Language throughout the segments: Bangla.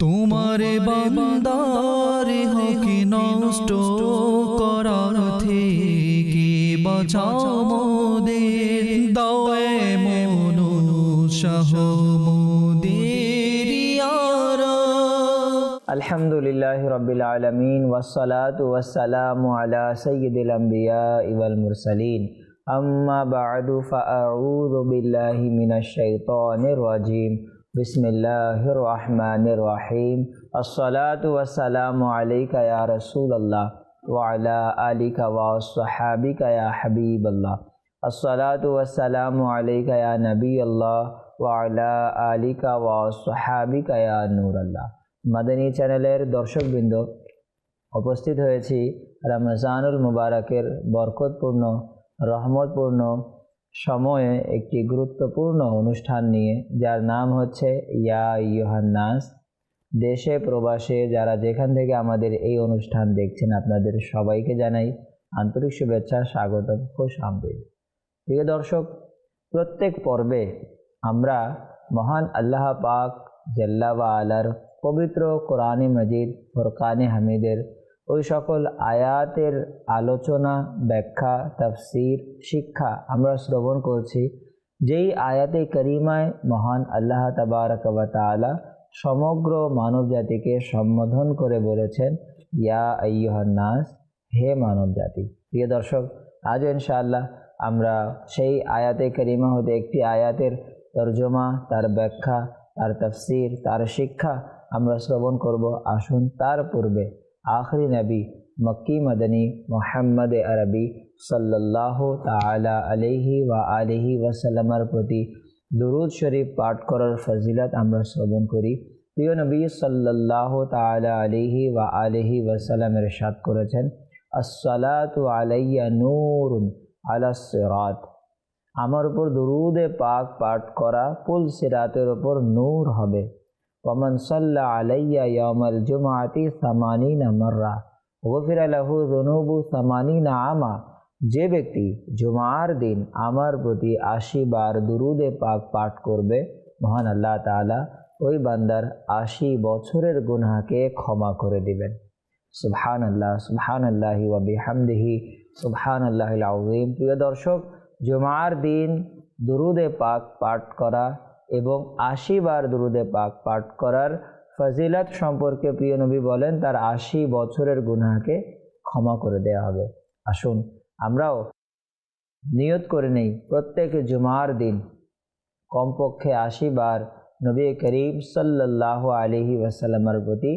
তোমারে বান্দার হকি নষ্ট করার থেকে বাঁচাও মোদের, দাও মনুষ্য মোদের ইয়া রাব। আলহামদুলিল্লাহি রাব্বিল আলামিন ওয়াসসালাতু ওয়াসসালামু আলা সাইয়্যিদিল আমবিয়া ওয়াল মুরসালিন, আম্মা বা'দু ফাআউযু বিল্লাহি মিনাশ শাইতানির রাজিম। বিসমিল্লাহির রহমানির রহিম। আসসালাতু ওয়াসসালামু আলাইকা ইয়া রাসূলুল্লাহ ওয়া আলা আলিকা ওয়া আসহাবিকা ইয়া হাবিবাল্লাহ। আসসালাতু ওয়াসসালামু আলাইকা ইয়া নবিয়াল্লাহ ওয়া আলা আলিকা ওয়া আসহাবিকা ইয়া নূরাল্লাহ। মাদানী চ্যানেলের দর্শকবৃন্দ, উপস্থিত হয়েছি রমজানুল মুবারকের বরকতপূর্ণ রহমতপূর্ণ সময়ে একটি গুরুত্বপূর্ণ অনুষ্ঠান নিয়ে, যার নাম হচ্ছে ইয়া আইয়ুহান নাস। দেশে প্রবাসে যারা যেখান থেকে আমাদের এই অনুষ্ঠান দেখছেন, আপনাদের সবাইকে জানাই আন্তরিক শুভেচ্ছা, স্বাগতম, খুশ আমদিদ। প্রিয় দর্শক, প্রত্যেক পর্বে আমরা মহান আল্লাহ পাক জাল্লা ওয়া আলার পবিত্র কোরআনে মজিদ ফুরকানে হামিদের ওই সকল আয়াতের আলোচনা, ব্যাখ্যা, তাফসির, শিক্ষা আমরা শ্রবণ করছি, যেই আয়াতে করিমায় মহান আল্লাহ তাবারক ওয়া তাআলা সমগ্র মানব জাতিকে সম্বোধন করে বলেছেন, ইয়া আইয়ুহান নাস, হে মানব জাতি। প্রিয় দর্শক, আজ ইনশাআল্লাহ আমরা সেই আয়াতে করিমা হতে একটি আয়াতের তর্জমা, তার ব্যাখ্যা, তার তাফসির, তার শিক্ষা আমরা শ্রবণ করব। আসুন তার পূর্বে আখরি নবী মক্কি মদনী মুহাম্মদ আরবি সাল্লাল্লাহু তাআলা আলাইহি ওয়া আলিহি ওয়াসাল্লামের প্রতি দুরূদ শরীফ পাঠ করার ফজিলত আমরা শ্রবণ করি। প্রিয় নবী সাল্লাল্লাহু তাআলা আলাইহি ওয়া আলিহি ওয়াসাল্লাম ইরশাদ করেছেন, আসসালাতু আলাইয়া নূরুন আলাস সিরাত, আমার উপর দুরূদে পাক পাঠ করা পুল সিরাতের উপর নূর হবে। ওয়ামান সাল্লা আলাইয়া ইয়াউমাল জুমআতি 80 মাররা গুফিরা লাহু যুনুবু 80 আমা, যে ব্যক্তি জুমার দিন আমার প্রতি 80 বার দুরূদে পাক পাঠ করবে, মহান আল্লাহ তাআলা ওই বান্দার 80 বছরের গুনাহকে ক্ষমা করে দিবেন। সুবহানাল্লাহ, সুবহানাল্লাহি ওয়া বিহামদিহি, সুবহানাল্লাহিল আযীম। প্রিয় দর্শক, জুমার দিন দুরূদে পাক পাঠ করা এবং 80 বার দুরূদে পাক পাঠ করার ফজিলত সম্পর্কে প্রিয় নবী বলেন, তার 80 বছরের গুনাহকে ক্ষমা করে দেওয়া হবে। আসুন আমরাও নিয়ত করে নেই, প্রত্যেক জুমার দিন কমপক্ষে 80 বার নবী করিম সাল্লাল্লাহু আলাইহি ওয়াসাল্লামের প্রতি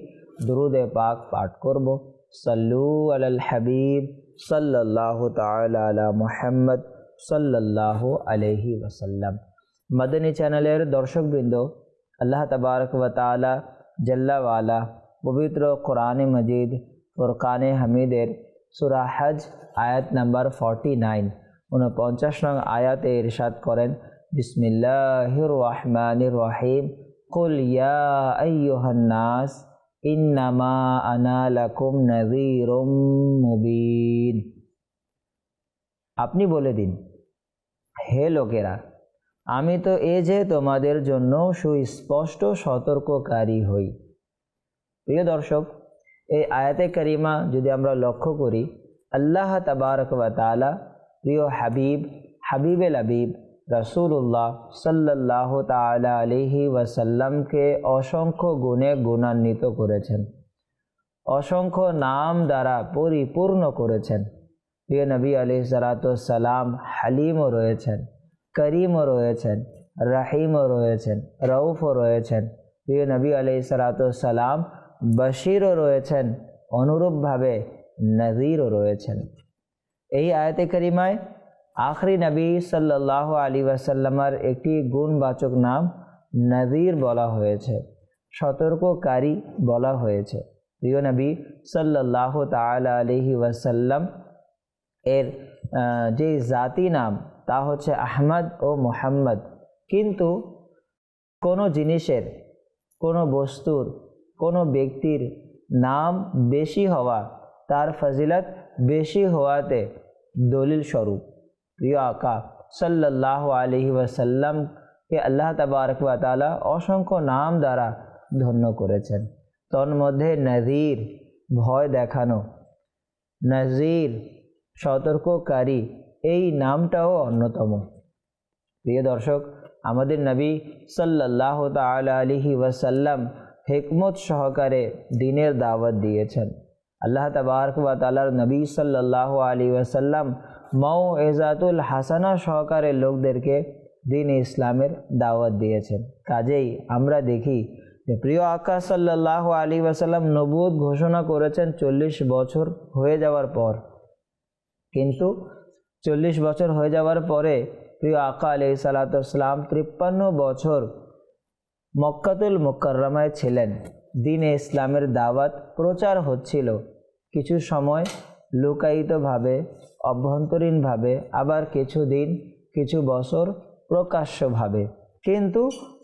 দুরূদে পাক পাঠ করব। সাল্লু আলাল হাবিব সাল্লাল্লাহু তাআলা আলা মুহাম্মদ সাল্লাল্লাহু আলাইহি ওয়াসাল্লাম। মাদানী চ্যানেলের দর্শকবৃন্দ, আল্লাহ তাবারক ওয়া তাআলা জাল্লা ওয়া আলা পবিত্র কোরআনে মজিদ ফুরকানে হামিদের সূরা হজ আয়াত নাম্বার 49 নং আয়াতে ইরশাদ করেন, বিসমিল্লাহির রহমানির রহিম, কুল ইয়া আইয়ুহান নাস ইন্নামা আনা লাকুম নাযীরুম মুবিন। আপনি বলে দিন, হে লোকেরা, আমি তো এ যে তোমাদের জন্য সুস্পষ্ট সতর্ককারী হই। প্রিয় দর্শক, এই আয়াতে কারিমা যদি আমরা লক্ষ্য করি, আল্লাহ তাবারক ওয়া তাআলা প্রিয় হাবিব, হাবিবেল হাবিব রাসূলুল্লাহ সাল্লাল্লাহু তাআলা আলাইহি ওয়াসাল্লামকে অসংখ্য গুণে গুণান্বিত করেছেন, অসংখ্য নাম দ্বারা পরিপূর্ণ করেছেন। প্রিয় নবী আলাইহিস সালাতু ওয়াস সালাম হালিমও রয়েছেন, করিমও রয়েছেন, রাহিমও রয়েছেন, রউফও রয়েছেন। প্রিয় নবী আলাইহিস সালাতু ওয়াস সালাম বশীরও রয়েছেন, অনুরূপভাবে নযীরও রয়েছেন। এই আয়াতে কারিমায় আখরি নবী সাল্লাল্লাহু আলাইহি ওয়াসাল্লামের একটি গুণবাচক নাম নযীর বলা হয়েছে, সতর্ককারী বলা হয়েছে। প্রিয় নবী সাল্লাল্লাহু তাআলা আলাইহি ওয়াসাল্লাম এর যে জাতি নাম তা হচ্ছে আহমদ ও মুহাম্মদ, কিন্তু কোনো জিনিসের, কোনো বস্তুর, কোনো ব্যক্তির নাম বেশি হওয়া, তার ফজিলত বেশি হওয়াতে দলিল স্বরূপ প্রিয় আকা সাল্লাল্লাহু আলাইহি ওয়াসাল্লামকে আল্লাহ তাবারক ওয়া তাআলা অসংখ্য নাম দ্বারা ধন্য করেছেন। তন্মধ্যে নজির ভয় দেখানো, নজির সতর্ককারী, এই নামটাও অন্যতম। প্রিয় দর্শক, আমাদের নবী সাল্লাল্লাহু তাআলা আলাইহি ওয়াসাল্লাম হিকমত সহকারে দ্বীনের দাওয়াত দিয়েছেন। আল্লাহ তাবারক ওয়া তাআলার নবী সাল্লাল্লাহু আলাইহি ওয়াসাল্লাম মাউইজাতুল হাসানা সহকারে লোকদেরকে দ্বীন ইসলামের দাওয়াত দিয়েছেন। কাজেই আমরা দেখি যে প্রিয় আকা সাল্লাল্লাহু আলাইহি ওয়াসাল্লাম নবুয়ত ঘোষণা করেছেন 40 বছর হয়ে যাওয়ার পর, কিন্তু 40 বছর হয়ে যাওয়ার পরে প্রিয় আকা আলাইহিস সালাতু ওয়াস সালাম 53 বছর মক্কাতুল মুকাররমায় ছিলেন। দ্বীনে ইসলামের দাওয়াত প্রচার হচ্ছিল, কিছু সময় লুকায়িতভাবে, অভ্যন্তরীণভাবে, আবার কিছু বছর প্রকাশ্যভাবে। কিন্তু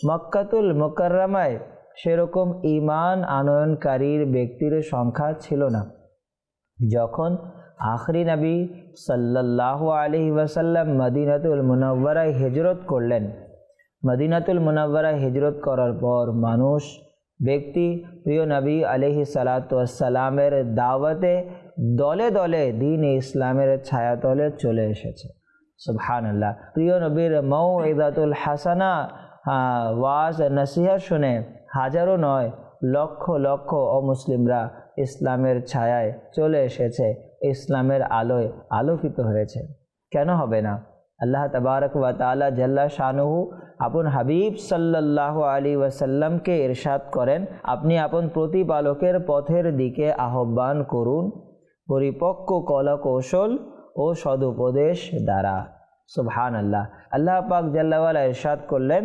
মক্কাতুল মুকাররমায় সেরকম ঈমান আনয়নকারীর ব্যক্তির সংখ্যা ছিল না। যখন আখরি নবী সাল্লাল্লাহু আলাইহি ওয়াসাল্লাম মদিনাতুল মুনাওয়ারায় হিজরত করলেন, মদিনাতুল মুনাওয়ারায় হিজরত করার পর ব্যক্তি প্রিয় নবী আলাইহিস সালাতু ওয়াস সালামের দাওয়াতে দলে দলে দ্বীন ইসলামের ছায়াতলে চলে এসেছে। সুবহানাল্লাহ। প্রিয় নবীর মাউইজাতুল হাসানা ওয়াজ নসিহত শুনে হাজারো নয় লক্ষ লক্ষ অমুসলিমরা ইসলামের ছায়ায় চলে এসেছে, ইসলামের আলোয় আলোকিত হয়েছে। কেন হবে না? আল্লাহ তাবারক ওয়া তাআলা জাল্লা শানুহু আপন হাবিব সাল্লাল্লাহু আলাইহি ওয়াসাল্লামকে ইরশাদ করেন, আপনি আপন প্রতিপালকের পথের দিকে আহ্বান করুন পরিপক্ক কলা কৌশল ও সদুপদেশ দ্বারা। সুবহানাল্লাহ। আল্লাহ পাক জাল্লা ওয়ালা ইরশাদ করলেন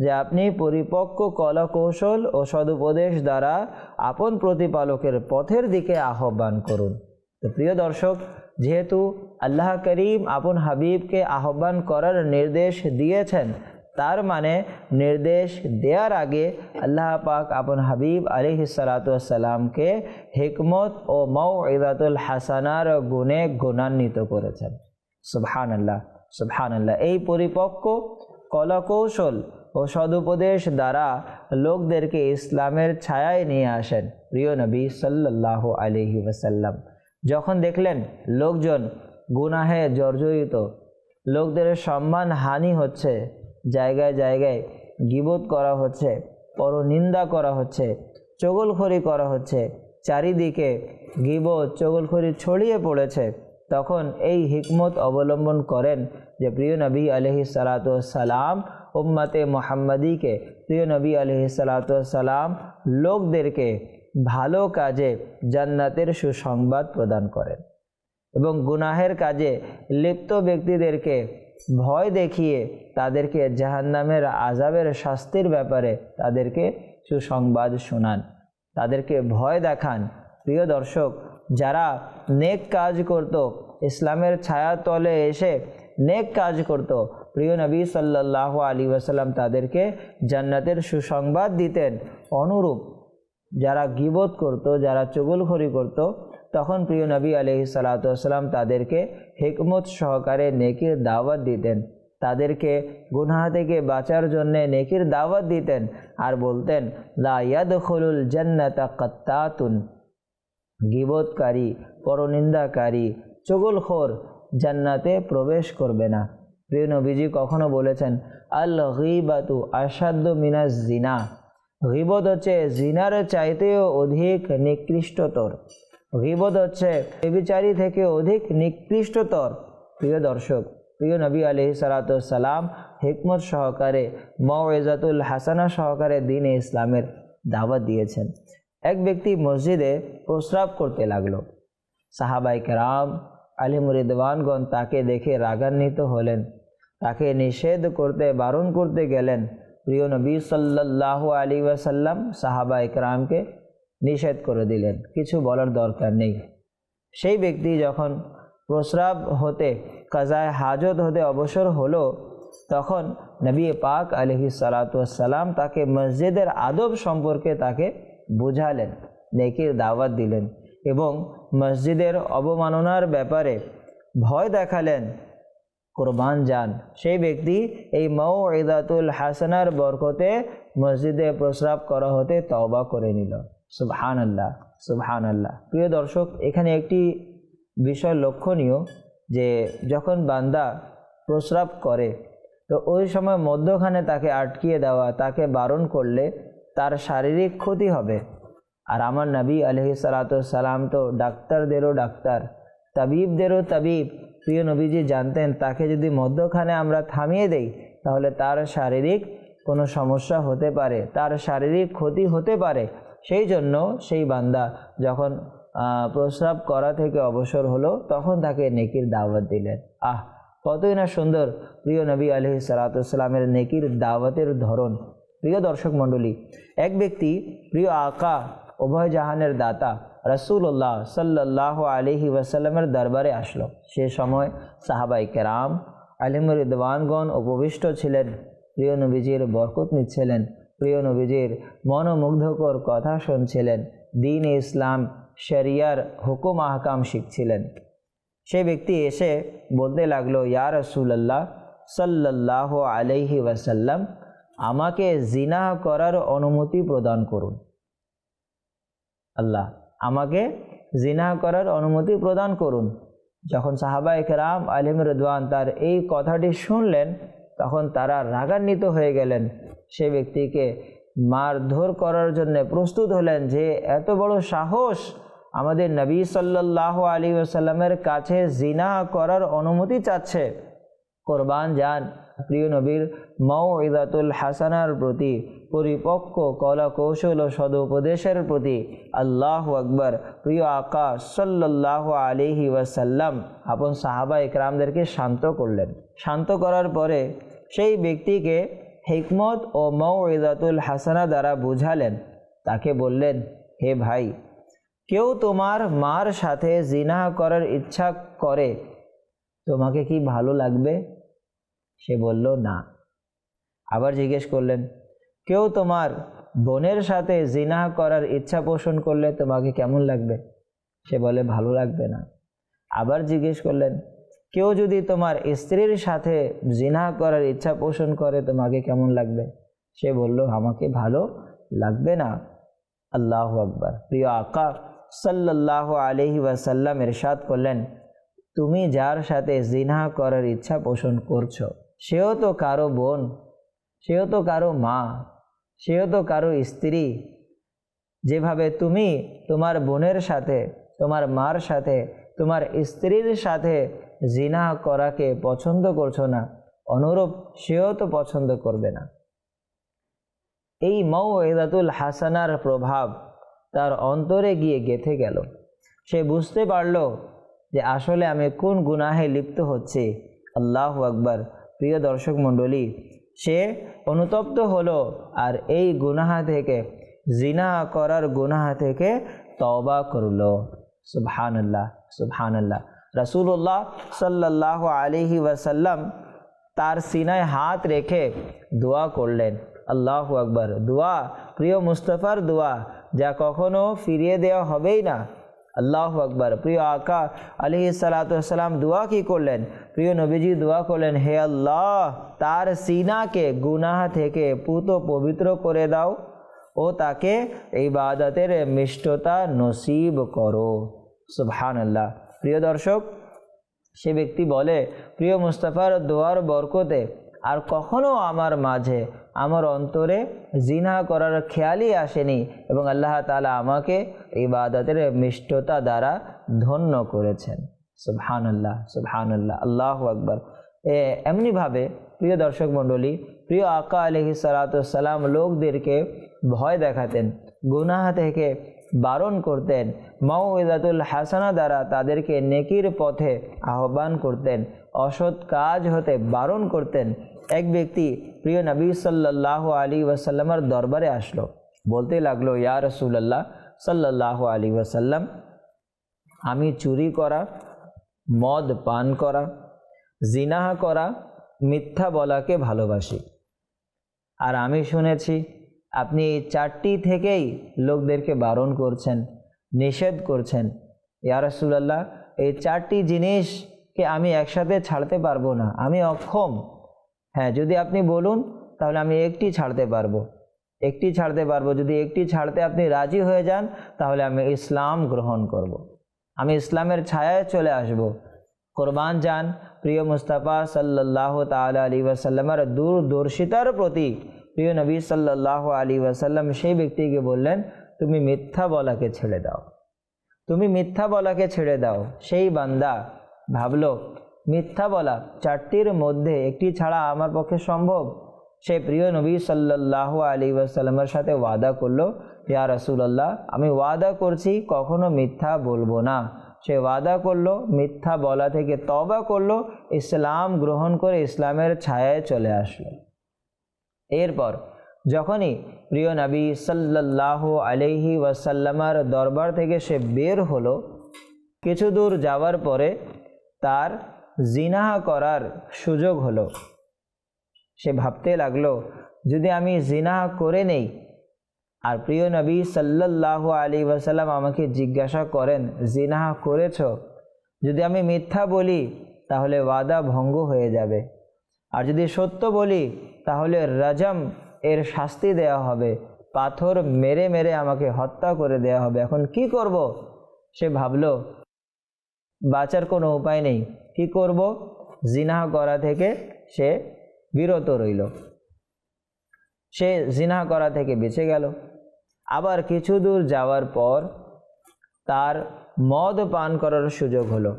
যে আপনি পরিপক্ক কলা কৌশল ও সদুপদেশ দ্বারা আপন প্রতিপালকের পথের দিকে আহ্বান করুন। তো প্রিয় দর্শক, যেহেতু আল্লাহ করিম আপন হাবিবকে আহ্বান করার নির্দেশ দিয়েছেন, তার মানে নির্দেশ দেওয়ার আগে আল্লাহ পাক আপন হাবিব আলাইহিস সালাতু ওয়াস সালামকে হিকমত ও মাউইজাতুল হাসানার গুণে গুণান্বিত করেছেন। সুবহানাল্লাহ, সুবহানাল্লাহ। এই পরিপক্ক কলাকৌশল ও সদুপদেশ দ্বারা লোকদেরকে ইসলামের ছায়ায় নিয়ে আসেন প্রিয় নবী সাল্লাল্লাহু আলাইহি ওয়াসাল্লাম। যখন দেখলেন লোকজন গুনাহে জর্জরিত, লোকদের সম্মান হানি হচ্ছে, জায়গায় জায়গায় গীবত করা হচ্ছে, পরনিন্দা করা হচ্ছে, চগলখড়ি করা হচ্ছে, চারিদিকে গীবত চগলখড়ি ছড়িয়ে পড়েছে, তখন এই হিকমত অবলম্বন করেন যে প্রিয় নবী আলাইহিস সালাতু ওয়াস সালাম উম্মতে মুহাম্মাদীকে, প্রিয় নবী আলাইহিস সালাতু ওয়াস সালাম লোকদেরকে ভালো কাজে জান্নাতের সুসংবাদ প্রদান করেন এবং গুনাহের কাজে লিপ্ত ব্যক্তিদেরকে ভয় দেখিয়ে তাদেরকে জাহান্নামের আযাবের শাস্তির ব্যাপারে তাদেরকে সুসংবাদ শোনান, তাদেরকে ভয় দেখান। প্রিয় দর্শক, যারা নেক কাজ করত, ইসলামের ছায়াতলে এসে নেক কাজ করত, প্রিয় নবী সাল্লাল্লাহু আলাইহি ওয়াসাল্লাম তাদেরকে জান্নাতের সুসংবাদ দিতেন। অনুরূপ যারা গীবত করত, যারা চুগলখড়ি করত, তখন প্রিয় নবী আলাইহিস সালাতু ওয়াস সালাম তাদেরকে হিকমত সহকারে নেকির দাওয়াত দিতেন, তাদেরকে গুনাহ থেকে বাঁচার জন্য নেকির দাওয়াত দিতেন আর বলতেন লা ইয়াদখুলুল জান্নাতা কাত্তাতুন, গীবতকারী, পরনিন্দাকারী, চুগলখোর জান্নাতে প্রবেশ করবে না। প্রিয় নবীজি কখনো বলেছেন আল গীবাতু আশাদ্দু মিনাজ জিনা, গীবত হচ্ছে জিনার চাইতেও অধিক নিকৃষ্টতর, গীবত হচ্ছে ব্যভিচারী থেকে অধিক নিকৃষ্টতর। প্রিয় দর্শক, প্রিয় নবী আলাইহিস সালাতু ওয়াস সালাম হিকমত সহকারে মাউইজাতুল হাসানা সহকারে দ্বীনে ইসলামের দাওয়াত দিয়েছেন। এক ব্যক্তি মসজিদে প্রস্রাব করতে লাগলো। সাহাবায়ে কেরাম আলিম রিদওয়ানগণ তাকে দেখে রাগান্বিত হলেন, তাকে নিষেধ করতে, বারণ করতে গেলেন। প্রিয় নবী সাল্লাল্লাহু আলাইহি ওয়াসাল্লাম সাহাবায়ে কেরামকে নিষেধ করে দিলেন, কিছু বলার দরকার নেই। সেই ব্যক্তি যখন প্রস্রাব হতে, কাজায়ে হাজত হতে অবসর হলো, তখন নবী পাক আলাইহিস সালাতু ওয়াস সালাম তাকে মসজিদের আদব সম্পর্কে তাকে বুঝালেন, নেকির দাওয়াত দিলেন এবং মসজিদের অবমাননার ব্যাপারে ভয় দেখালেন। কুরবান যান সেই ব্যক্তি এই মাউইজাতুল হাসানার বরকতে মসজিদে প্রস্রাব করা হতে তওবা করে নিল। সুবহানাল্লাহ, সুবহানাল্লাহ। প্রিয় দর্শক, এখানে একটি বিষয় লক্ষণীয় যে যখন বান্দা প্রস্রাব করে তো ওই সময় মধ্যখানে তাকে আটকিয়ে দেওয়া, তাকে বারণ করলে তার শারীরিক ক্ষতি হবে। আর আমার নবী আলাইহিস সালাতু ওয়াস সালাম তো ডাক্তারদেরও ডাক্তার, তাবিবদেরও তাবিব। প্রিয় নবীজি জানতেন তাকে যদি মধ্যখানে আমরা থামিয়ে দেই তাহলে তার শারীরিক কোনো সমস্যা হতে পারে, তার শারীরিক ক্ষতি হতে পারে। সেই জন্য সেই বান্দা যখন প্রস্রাব করা থেকে অবসর হলো তখন তাকে নেকির দাওয়াত দিলেন। কতই না সুন্দর প্রিয় নবী আলাইহিস সালাতু ওয়াস সালামের নেকির দাওয়াতের ধরন। প্রিয় দর্শক মণ্ডলী, এক ব্যক্তি প্রিয় আকা উভয় জাহানের দাতা রাসূলুল্লাহ সাল্লাল্লাহু আলাইহি ওয়াসাল্লামের দরবারে আসলো। সে সময় সাহাবায়ে কেরাম আলিম রিদওয়ানগণ উপবিষ্ট ছিলেন, প্রিয় নবীজির বরকত নিচ্ছিলেন, প্রিয় নবীজির মনোমুগ্ধকর কথা শুনছিলেন, দ্বীন ইসলাম শরিয়ার হুকুম আহকাম শিখছিলেন। সেই ব্যক্তি এসে বলতে লাগলো, ইয়া রাসূলুল্লাহ সাল্লাল্লাহু আলাইহি ওয়াসাল্লাম, আমাকে জিনা করার অনুমতি প্রদান করুন। আল্লাহ, আমাকে জিনা করার অনুমতি প্রদান করুন। যখন সাহাবায়ে কেরাম আলিম রিদওয়ান তার এই কথাটি শুনলেন তখন তারা রাগান্বিত হয়ে গেলেন, সে ব্যক্তিকে মারধর করার জন্য প্রস্তুত হলেন যে এত বড় সাহস, আমাদের নবী সাল্লাল্লাহু আলাইহি ওয়াসাল্লামের কাছে জিনা করার অনুমতি চাচ্ছে। কোরবান যান প্রিয় নবীর মাউইযাতুল হাসানার প্রতি, পরিপক্ক কলা কৌশল ও সদুপদেশের প্রতি। আল্লাহু আকবার। প্রিয় আকা সাল্লাল্লাহু আলাইহি ওয়াসাল্লাম আপন সাহাবায়ে কেরামদেরকে শান্ত করলেন। শান্ত করার পরে সেই ব্যক্তিকে হিকমত ও মাউইযাতুল হাসানা দ্বারা বুঝালেন। তাকে বললেন, হে ভাই, কেউ তোমার মার সাথে জিনা করার ইচ্ছা করে, তোমাকে কি ভালো লাগবে? সে বলল না। আবার জিজ্ঞেস করলেন, কেউ তোমার বোনের সাথে জিনা করার ইচ্ছা পোষণ করলে তোমাকে কেমন লাগবে? সে বলে ভালো লাগবে না। আবার জিজ্ঞেস করলেন, কেউ যদি তোমার স্ত্রীর সাথে জিনা করার ইচ্ছা পোষণ করে তোমাকে কেমন লাগবে? সে বলল আমাকে ভালো লাগবে না। আল্লাহু আকবার। প্রিয় আকা সাল্লাল্লাহু আলাইহি ওয়াসাল্লাম ইরশাদ করলেন, তুমি যার সাথে জিনা করার ইচ্ছা পোষণ করছো সেও তো কারো বোন, সেও তো কারো মা, সেও তো কারো স্ত্রী। যেভাবে তুমি তোমার বোনের সাথে, তোমার মার সাথে, তোমার স্ত্রীর সাথে জিনা করাকে পছন্দ করছো না, অনুরূপ সেও তো পছন্দ করবে না। এই মাউইযাতুল হাসানার প্রভাব তার অন্তরে গিয়ে গেঁথে গেল। সে বুঝতে পারল যে আসলে আমি কোন গুনাহে লিপ্ত হচ্ছি। আল্লাহু আকবার। প্রিয় দর্শক মণ্ডলী, সে অনুতপ্ত হলো আর এই গুনাহ থেকে, জিনা করার গুনাহ থেকে তওবা করলো। সুবহানাল্লাহ, সুবহানাল্লাহ। রাসূলুল্লাহ সাল্লাল্লাহু আলাইহি ওয়াসাল্লাম তার সিনায় হাত রেখে দোয়া করলেন। আল্লাহু আকবার। দোয়া প্রিয় মুস্তাফার দোয়া, যা কখনো ফিরিয়ে দেওয়া হবেই না। আল্লাহু আকবার। প্রিয় আকা আলাইহিস সালাতু ওয়াস সালাম দোয়া কি করলেন? প্রিয় নবীজি দোয়া করলেন, হে আল্লাহ, তার সিনাকে গুনাহ থেকে পুত পবিত্র করে দাও ও তাকে ইবাদতের মিষ্টতা নসিব করো। সুবহানাল্লাহ। প্রিয় দর্শক, সে ব্যক্তি বলে, প্রিয় মুস্তাফার দোয়ার বরকতে আর কখনো আমার মাঝে, আমার অন্তরে জিনা করার খেয়ালই আসেনি এবং আল্লাহ তাআলা আমাকে ইবাদতের মিষ্টতা দ্বারা ধন্য করেছেন। সুবহানাল্লাহ, সুবহানাল্লাহ। আল্লাহু আকবার। এমনিভাবে প্রিয় দর্শক মণ্ডলী, প্রিয় আকা আলাইহিস সালাতু ওয়াস সালাম লোকদেরকে ভয় দেখাতেন, গুনাহ থেকে বারণ করতেন, মাউইযাতুল হাসানা দ্বারা তাদেরকে নেকির পথে আহ্বান করতেন, অসৎ কাজ হতে বারণ করতেন। এক ব্যক্তি প্রিয় নবী সাল্লাল্লাহু আলাইহি ওয়াসাল্লামের দরবারে আসলো, বলতে লাগলো, ইয়া রাসূলুল্লাহ সাল্লাল্লাহু আলাইহি ওয়াসাল্লাম, আমি চুরি করা, মদ পান করা, জিনাহ করা, মিথ্যা বলাকে ভালোবাসি। আর আমি শুনেছি আপনি এই চারটি থেকেই লোকদেরকে বারণ করছেন, নিষেধ করছেন। ইয়া রাসূলুল্লাহ, এই চারটি জিনিসকে আমি একসাথে ছাড়তে পারবো না, আমি অক্ষম। হ্যাঁ, যদি আপনি বলুন তাহলে আমি একটি ছাড়তে পারবো। একটি ছাড়তে পারবো। যদি একটি ছাড়তে আপনি রাজি হয়ে যান তাহলে আমি ইসলাম গ্রহণ করব। আমি ইসলামের ছায়ায় চলে আসব। কোরবান যান প্রিয় মুস্তাফা সাল্লাল্লাহু তাআলা আলাইহি ওয়াসাল্লামের দূরদর্শিতার প্রতি প্রিয় নবী সাল্লাল্লাহু আলাইহি ওয়াসাল্লাম সেই ব্যক্তিকে বললেন, তুমি মিথ্যা বলাকে ছেড়ে দাও, তুমি মিথ্যা বলাকে ছেড়ে দাও। সেই বান্দা ভাবলো মিথ্যা বলা চারটির মধ্যে একটি ছাড়া আমার পক্ষে সম্ভব। সে প্রিয় নবী সাল্লাল্লাহু আলাইহি ওয়াসাল্লামের সাথে ওয়াদা করলো, ইয়া রাসূলুল্লাহ আমি ওয়াদা করছি কখনো মিথ্যা বলবো না। সে ওয়াদা করলো, মিথ্যা বলা থেকে তওবা করলো, ইসলাম গ্রহণ করে ইসলামের ছায়ায় চলে আসলো। এরপর যখনই প্রিয় নবী সাল্লাল্লাহু আলাইহি ওয়াসাল্লামের দরবার থেকে সে বের হলো, কিছু দূর যাওয়ার পরে তার জিনাহ করার সুযোগ হলো। সে ভাবতে লাগলো যদি আমি জিনাহ করে নেই আর প্রিয় নবী সাল্লাল্লাহু আলাইহি ওয়াসাল্লাম আমাকে জিজ্ঞাসা করেন জিনাহ করেছো, যদি আমি মিথ্যা বলি তাহলে ওয়াদা ভঙ্গ হয়ে যাবে, আর যদি সত্য বলি তাহলে রাজম এর শাস্তি দেওয়া হবে, পাথর মেরে মেরে আমাকে হত্যা করে দেওয়া হবে। এখন কি করব? সে ভাবলো বাঁচার কোনো উপায় নেই, কি করব? জিনাহ করা থেকে সে বিরত রইল। সে জিনাহ করা থেকে বেঁচে গেল। আবার কিছু দূর যাওয়ার পর তার মদ পান করার সুযোগ হলো।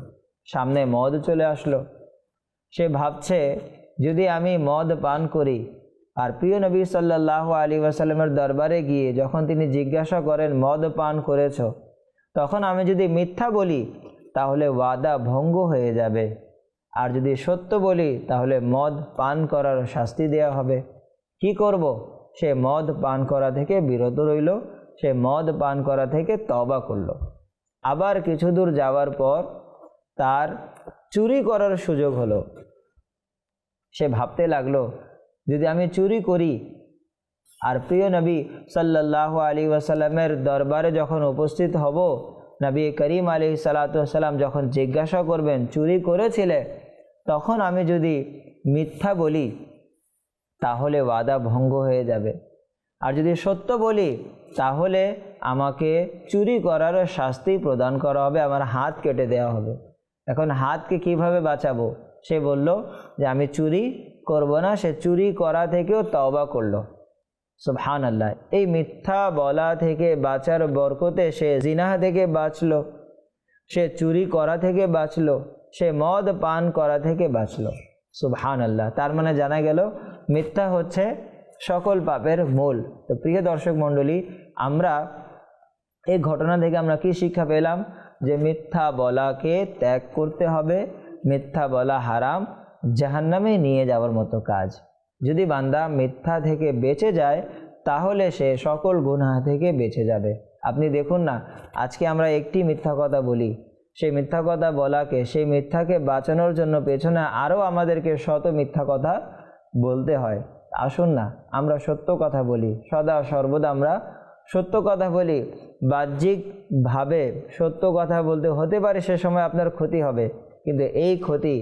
সামনে মদ চলে আসলো। সে ভাবছে যদি আমি মদ পান করি, আর প্রিয় নবী সাল্লাল্লাহু আলাইহি ওয়াসাল্লামের দরবারে গিয়ে যখন তিনি জিজ্ঞাসা করেন মদ পান করেছো, তখন আমি যদি মিথ্যা বলি তাহলে ওয়াদা ভঙ্গ হয়ে যাবে, আর যদি সত্য বলি তাহলে মদ পান করার শাস্তি দেওয়া হবে। কি করব? সে মদ পান করা থেকে বিরত রইল। সে মদ পান করা থেকে তওবা করলো। আবার কিছু দূর যাওয়ার পর তার চুরি করার সুযোগ হলো। সে ভাবতে লাগলো যদি আমি চুরি করি, আর প্রিয় নবী সাল্লাল্লাহু আলাইহি ওয়াসাল্লামের দরবারে যখন উপস্থিত হব, নবী করিম আলাইহিস সালাতু ওয়াস সালাম যখন জিজ্ঞাসা করবেন চুরি করেছিলে, তখন আমি যদি মিথ্যা বলি তাহলে ওয়াদা ভঙ্গ হয়ে যাবে, আর যদি সত্য বলি তাহলে আমাকে চুরি করার শাস্তি প্রদান করা হবে, আমার হাত কেটে দেওয়া হবে। এখন হাতকে কিভাবে বাঁচাবো? সে বলল যে আমি চুরি করব না। সে চুরি করা থেকেও তওবা করলো। সুবহানাল্লাহ। এই মিথ্যা বলা থেকে বাঁচার বরকতে সে জিনাহ থেকে বাঁচলো, সে চুরি করা থেকে বাঁচলো, সে মদ পান করা থেকে বাঁচলো। সুবহানাল্লাহ। তার মানে জানা গেল মিথ্যা হচ্ছে সকল পাপের মূল। তো প্রিয় দর্শক মণ্ডলী, আমরা এই ঘটনা থেকে আমরা কি শিক্ষা পেলাম? যে মিথ্যা বলাকে ত্যাগ করতে হবে। মিথ্যা বলা হারাম, জাহান্নামে নিয়ে যাওয়ার মতো কাজ। যদি বান্দা মিথ্যা থেকে বেঁচে যায় তাহলে সে সকল গুনাহ থেকে বেঁচে যাবে। আপনি দেখুন না, আজকে আমরা একটি মিথ্যা কথা বলি, সেই মিথ্যা কথা বলাকে, সেই মিথ্যাকে বাঁচানোর জন্য পেছনে আরও আমাদেরকে শত মিথ্যা কথা বলতে হয়। আসুন না আমরা সত্য কথা বলি, সদা সর্বদা আমরা সত্য কথা বলি। বাহ্যিকভাবে সত্য কথা বলতে হতে পারে সে সময় আপনার ক্ষতি হবে, কিন্তু এই ক্ষতি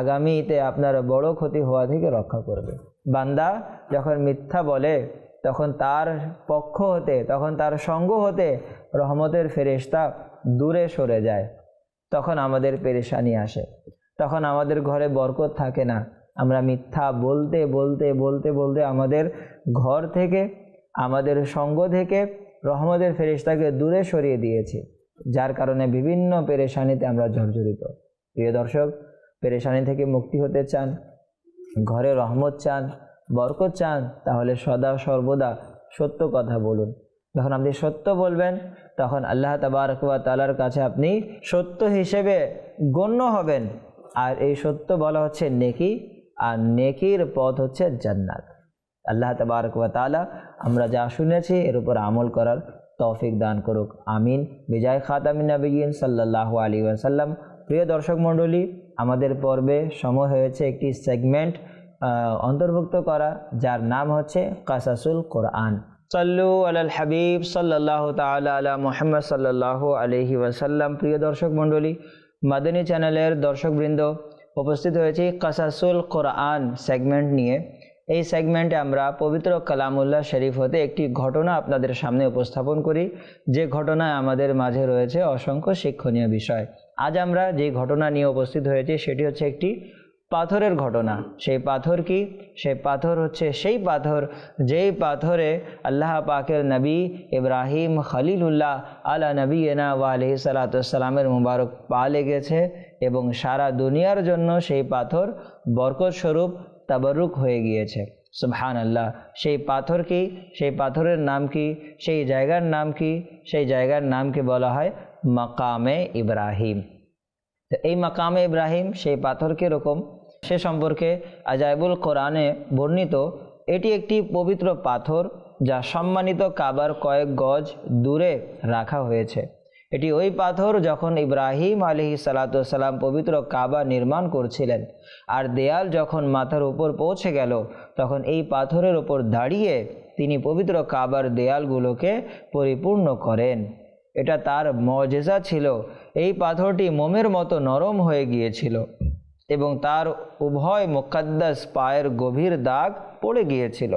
আগামীতে আপনার বড় ক্ষতি হওয়া থেকে রক্ষা করবে। বান্দা যখন মিথ্যা বলে তখন তার পক্ষ হতে, তখন তার সঙ্গ হতে রহমতের ফেরেশতা দূরে সরে যায়। তখন আমাদের পেরেশানি আসে, তখন আমাদের ঘরে বরকত থাকে না। আমরা মিথ্যা বলতে বলতে বলতে বলতে আমাদের ঘর থেকে, আমাদের সঙ্গ থেকে রহমতের ফেরেশতাকে দূরে সরিয়ে দিয়েছি, যার কারণে বিভিন্ন পেরেশানিতে আমরা জর্জরিত। প্রিয় দর্শক, পেরেশানি থেকে মুক্তি হতে চান, ঘরে রহমত চান, বরকত চান, তাহলে সদা সর্বদা সত্য কথা বলুন। যখন আপনি সত্য বলবেন তখন আল্লাহ তাবারক ওয়া তাআলার কাছে আপনি সত্য হিসেবে গণ্য হবেন। আর এই সত্য বলা হচ্ছে নেকি, আর নেকির পথ হচ্ছে জান্নাত। আল্লাহ তাবারক ওয়া তাআলা আমরা যা শুনেছি এর উপর আমল করার তৌফিক দান করুক। আমিন। বিজয় খাতামিন নবিয়্যিন সাল্লাল্লাহু আলাইহি ওয়াসাল্লাম। প্রিয় দর্শক মণ্ডলী, আমাদের পর্বে সময় হয়েছে একটি সেগমেন্ট অন্তর্ভুক্ত করা, যার নাম হচ্ছে কাসাসুল কোরআন। সাল্লু আলাল হাবিব সাল্লাল্লাহু তাআলা আলা মুহাম্মদ সাল্লাল্লাহু আলাইহি ওয়াসাল্লাম। প্রিয় দর্শক মণ্ডলী, মাদানী চ্যানেলের দর্শকবৃন্দ, উপস্থিত হয়েছি কাসাসুল কোরআন সেগমেন্ট নিয়ে। এই সেগমেন্টে আমরা পবিত্র কালামুল্লাহ শরীফ হতে একটি ঘটনা আপনাদের সামনে উপস্থাপন করি, যে ঘটনায় আমাদের মাঝে রয়েছে অসংখ্য শিক্ষণীয় বিষয়। আজ আমরা যে ঘটনা নিয়ে উপস্থিত হয়েছি সেটি হচ্ছে একটি পাথরের ঘটনা। সেই পাথর কি? সেই পাথর হচ্ছে সেই পাথর যেই পাথরে আল্লাহ পাকের নবী ইব্রাহিম খলিলুল্লাহ আলা নবীনা ওয়া আলাইহিস সালাতু ওয়াস সালামের মুবারক পা লেগেছে এবং সারা দুনিয়ার জন্য সেই পাথর বরকত স্বরূপ তাবারুক হয়ে গিয়েছে। সুবহানাল্লাহ। সেই পাথর কি? সেই পাথরের নাম কি? সেই জায়গার নাম কি? সেই জায়গার নামকে বলা হয় মাকামে ইব্রাহিম। তো এই মাকামে ইব্রাহিম সেই পাথর কীরকম সে সম্পর্কে আজাইবুল কোরআনে বর্ণিত। এটি একটি পবিত্র পাথর যা সম্মানিত কাবার কয়েক গজ দূরে রাখা হয়েছে। এটি ওই পাথর যখন ইব্রাহিম আলাইহিস সালাতু ওয়াস সালাম পবিত্র কাবা নির্মাণ করছিলেন আর দেয়াল যখন মাথার উপর পৌঁছে গেল তখন এই পাথরের উপর দাঁড়িয়ে তিনি পবিত্র কাবার দেয়ালগুলোকে পরিপূর্ণ করেন। এটা তার মুজিজা ছিল। এই পাথরটি মোমের মতো নরম হয়ে গিয়েছিল এবং তার উভয় মুকদ্দাস পায়ের গভীর দাগ পড়ে গিয়েছিল।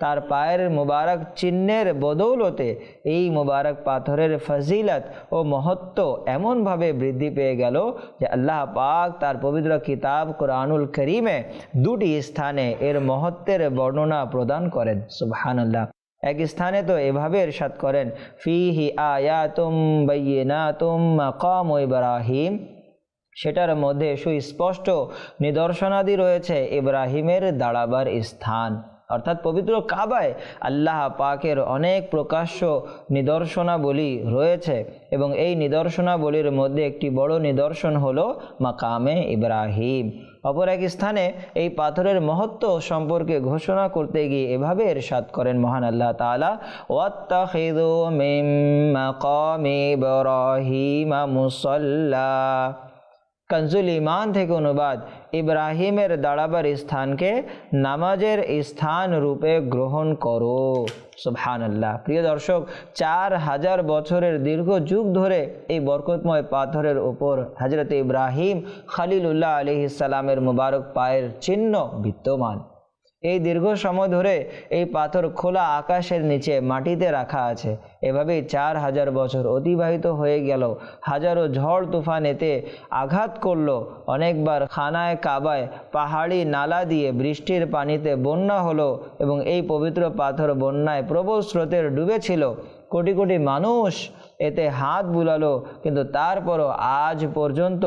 তার পায়ের মুবারক চিহ্নের বদৌলতে এই মুবারক পাথরের ফজিলত ও মহত্ব এমনভাবে বৃদ্ধি পেয়ে গেল যে আল্লাহ পাক তার পবিত্র কিতাব কোরআনুল করিমে দুটি স্থানে এর মহত্বের বর্ণনা প্রদান করেন। সুবহানাল্লাহ। এক স্থানে তো এভাবে ইরশাদ করেন, ফিহি আয়াতুম বাইয়িনাতুম মাকাম ইব্রাহিম, সেটার মধ্যে সুস্পষ্ট নিদর্শনাদি রয়েছে ইব্রাহিমের দাঁড়াবার স্থান। অর্থাৎ পবিত্র কাবায় আল্লাহ পাকের অনেক প্রকাশ্য নিদর্শনাবলী রয়েছে এবং এই নিদর্শনাবলীর মধ্যে একটি বড় নিদর্শন হলো মাকামে ইব্রাহিম। অপর এক স্থানে এই পাথরের মহত্ব সম্পর্কে ঘোষণা করতে গিয়ে এভাবে ইরশাদ করেন মহান আল্লাহ তাআলা, ওয়াত্তাখিযু মিন মাকামি ইব্রাহিম মুসাল্লা। কনজুল ঈমান থেকে অনুবাদ, ইব্রাহিমের দাঁড়াবার স্থানকে নামাজের স্থান রূপে গ্রহণ করো। সুবহানাল্লাহ। প্রিয় দর্শক, 4000 বছরের দীর্ঘ যুগ ধরে এই বরকতময় পাথরের উপর হযরত ইব্রাহিম খলিলুল্লাহ আলাইহিস সালামের মুবারক পায়ের চিহ্ন বিদ্যমান। এই দীর্ঘ সময় ধরে এই পাথর খোলা আকাশের নিচে মাটিতে রাখা আছে। এভাবেই 4000 বছর অতিবাহিত হয়ে গেল। হাজারো ঝড় তুফান এতে আঘাত করলো। অনেকবার খানায় কাবায় পাহাড়ি নালা দিয়ে বৃষ্টির পানিতে বন্যা হলো এবং এই পবিত্র পাথর বন্যায় প্রবল স্রোতের ডুবেছিল। কোটি কোটি মানুষ এতে হাত বুলালো, কিন্তু তারপরও আজ পর্যন্ত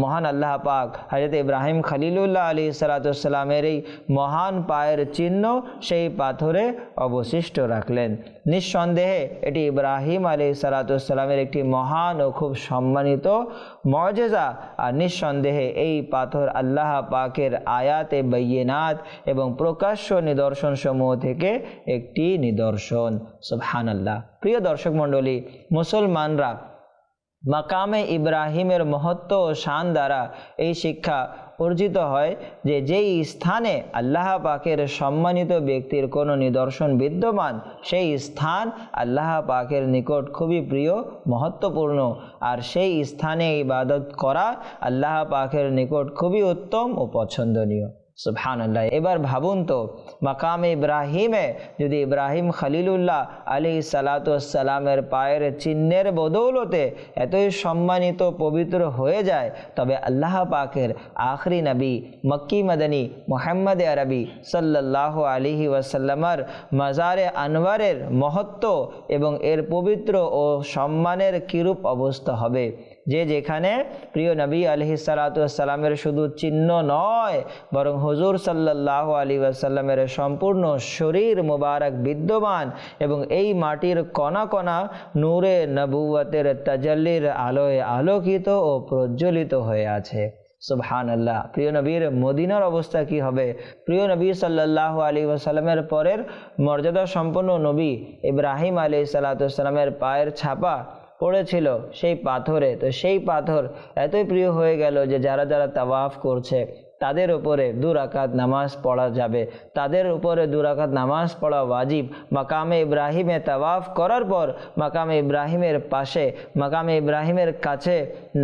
মহান আল্লাহ পাক হযরত ইব্রাহিম খলিলুল্লাহ আলাইহিস সালাতু ওয়াস সালামের এই মহান পায়ের চিহ্ন সেই পাথরে অবশিষ্ট রাখলেন। নিঃসন্দেহে এটি ইব্রাহিম আলাইহিস সালাতু ওয়াস সালামের একটি মহান ও খুব সম্মানিত মুজিজা। আর নিঃসন্দেহে এই পাথর আল্লাহ পাকের আয়াতে বাইয়িনাত এবং প্রকাশ্য নিদর্শন সমূহ থেকে একটি নিদর্শন। সুবহানাল্লাহ। প্রিয় দর্শক মণ্ডলী, মুসলমানরা মাকামে ইব্রাহিমের মহত্ব ও শান দ্বারা এই শিক্ষা অর্জিত হয় যে যেই স্থানে আল্লাহ পাকের সম্মানিত ব্যক্তির কোনো নিদর্শন বিদ্যমান সেই স্থান আল্লাহ পাকের নিকট খুবই প্রিয়, মহত্বপূর্ণ, আর সেই স্থানে ইবাদত করা আল্লাহ পাকের নিকট খুবই উত্তম ও পছন্দনীয়। সুবহানাল্লাহ। এবার ভাবুন তো, মাকামে ইব্রাহিমে যদি ইব্রাহিম খলিলুল্লাহ আলাইহিস সালাতু ওয়াস সালামের পায়ের চিহ্নের বদৌলতে এতই সম্মানিত পবিত্র হয়ে যায়, তবে আল্লাহ পাকের আখরি নবী মক্কি মদনী মুহাম্মদ আরবি সাল্লাল্লাহু আলাইহি ওয়াসাল্লামের মাজারে আনওয়ারের মহত্ব এবং এর পবিত্র ও সম্মানের কিরূপ অবস্থা হবে। যে যেখানে প্রিয় নবী আলাইহিস সালাতু ওয়াস সালামের শুধু চিহ্ন নয় বরং হুজুর সাল্লাল্লাহু আলাইহি ওয়াসাল্লামের সম্পূর্ণ শরীর মুবারক বিদ্যমান এবং এই মাটির কণা কণা নূরে নবুয়তের তাজাল্লির আলোয় আলোকিত ও প্রজ্বলিত হয়ে আছে। সুবহানাল্লাহ। প্রিয় নবীর মদিনার অবস্থা কি হবে? প্রিয় নবী সাল্লাল্লাহু আলাইহি ওয়াসাল্লামের পরের মর্যাদা সম্পন্ন নবী ইব্রাহিম আলাইহিস সালাতু ওয়াস সালামের পায়ের ছাপা পড়েছিল সেই পাথরে। তো সেই পাথর এতই প্রিয় হয়ে গেল যে যারা যারা তাওয়াফ করছে তাদের উপরে 2 রাকাত নামাজ পড়া যাবে, তাদের উপরে 2 রাকাত নামাজ পড়া ওয়াজিব। মাকামে ইব্রাহিমে তাওয়াফ করার পর মাকামে ইব্রাহিমের পাশে, মাকামে ইব্রাহিমের কাছে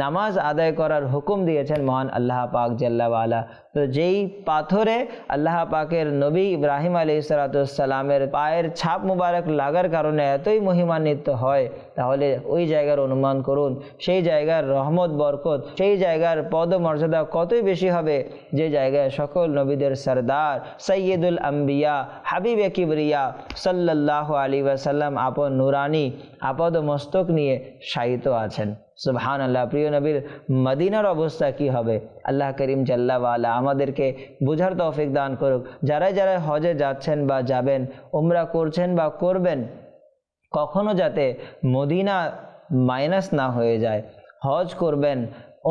নামাজ আদায় করার হুকুম দিয়েছেন মহান আল্লাহ পাক জাল্লা ওয়ালা। তো যেই পাথরে আল্লাহ পাকের নবী ইব্রাহিম আলাইহিসসালামের পায়ের ছাপ মুবারক লাগার কারণে এতই মহিমান্বিত হয়, তাহলে ওই জায়গার অনুমান করুন সেই জায়গার রহমত বরকত, সেই জায়গার পদমর্যাদা কতই বেশি হবে, যে জায়গায় সকল নবীদের সরদার সৈয়দুল আম্বিয়া হাবিবে কিবরিয়া সাল্লাল্লাহু আলাইহি ওয়াসাল্লাম আপন নুরানি আপদ মস্তক নিয়ে শায়িত আছেন। সুবহানাল্লাহ। প্রিয় নবীর মদিনার অবস্থা কি হবে? আল্লাহ করিম জাল্লা ওয়ালা আমাদেরকে বুঝার তৌফিক দান করুক। যারা যারা হজে যাচ্ছেন বা যাবেন, উমরা করছেন বা করবেন, কখনো যাতে মদিনা মাইনাস না হয়ে যায়। হজ করবেন,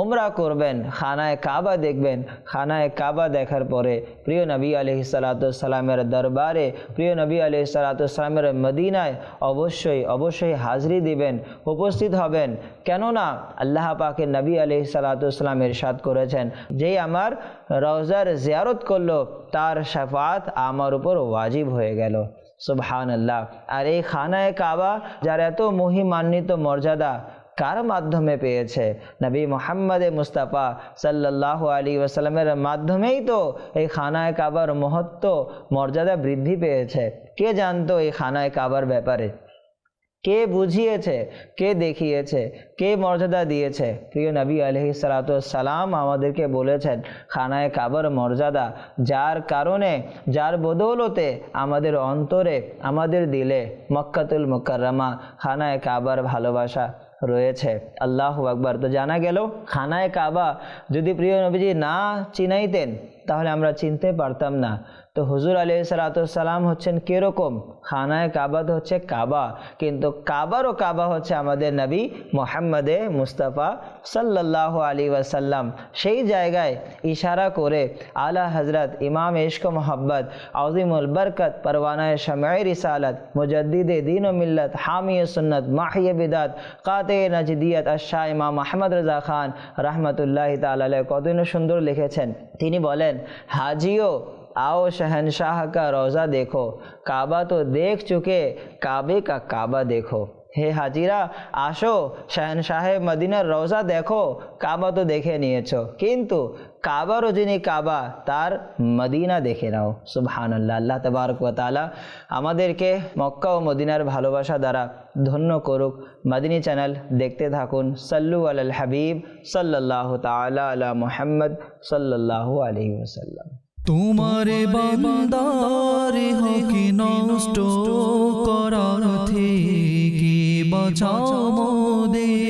উমরা করবেন, খানায় কাবা দেখবেন, খানায় কাবা দেখার পরে প্রিয় নবী আলাইহিসসালামের দরবারে, প্রিয় নবী আলাইহিসসালামের মদিনায় অবশ্যই অবশ্যই হাজরি দিবেন, উপস্থিত হবেন। কেননা আল্লাহ পাকের নবী আলাইহিসসালাম ইরশাদ করেছেন, যেই আমার রওজার জিয়ারত করলো তার শাফাত আমার উপর ওয়াজিব হয়ে গেল। সুবহানাল্লাহ। আর এই খানায় কাবা যার এত মহিমান্বিত মর্যাদা কার মাধ্যমে পেয়েছে? নবী মুহাম্মদ মুস্তাফা সাল্লাল্লাহু আলাইহি ওয়াসাল্লামের মাধ্যমেই তো এই খানায় কাবার মহত্ব মর্যাদা বৃদ্ধি পেয়েছে। কে জানতো এই খানায় কাবার ব্যাপারে? কে বুঝিয়েছে? কে দেখিয়েছে? কে মর্যাদা দিয়েছে? প্রিয় নবী আলাইহিসসালাম আমাদেরকে বলেছেন খানায় কাবার মর্যাদা, যার কারণে, যার বদৌলতে আমাদের অন্তরে, আমাদের দিলে মক্কাতুল মুকাররমা খানায় কাবার ভালোবাসা রয়েছে। আল্লাহু আকবার। তো জানা গেল খানায় কাবা যদি প্রিয় নবীজি না চিনাইতেন তাহলে আমরা চিনতে পারতাম না। তো হুজুর আলাইহিসসালাম হচ্ছেন কিরকম? খানায় কাবা তো হচ্ছে কাবা, কিন্তু কাবারও কাবা হচ্ছে আমাদের নবী মুহাম্মদ মুস্তাফা সাল্লাল্লাহু আলাইহি ওয়াসাল্লাম। সেই জায়গায় ইশারা করে আলা হযরত ইমাম ইশক মোহাব্বত আযীমুল বরকত পরওয়ানায়ে শামঈ রিসালাত মুজাদ্দিদে দ্বীন ও মিল্লাত হামিয়ে সুন্নাত মাহিয়ে বিদাত কাতে নজদিয়ত আশা ইমাম আহমদ রাজা খান রহমতুল্লাহি তাআলা আলাইহি কতই সুন্দর লিখেছেন। তিনি বলেন, হাজিও आओ शहनशाह का रोज़ा देखो, काबा तो देख चुके, काबे का काबा देखो। হে হাজিরা, আসো শাহনশাহে মদিনার রওজা দেখো, কাবা তো দেখে নিয়েছো, কিন্তু কাবারও যিনি কাবা তার মদিনা দেখে নাও। সুবহানাল্লাহ। আল্লাহ তাবারক ওয়া তাআলা আমাদেরকে মক্কা ও মদিনার ভালোবাসা দ্বারা ধন্য করুক। মদিনী চ্যানেল দেখতে থাকুন। সাল্লু আলাল হাবিব সাল্লাল্লাহু তাআলা আলা মুহাম্মদ সাল্লাল্লাহু আলাইহি ওয়াসাল্লাম। তোমারে বান্দার হকি নষ্ট করার থেকে বাঁচাও মোদের।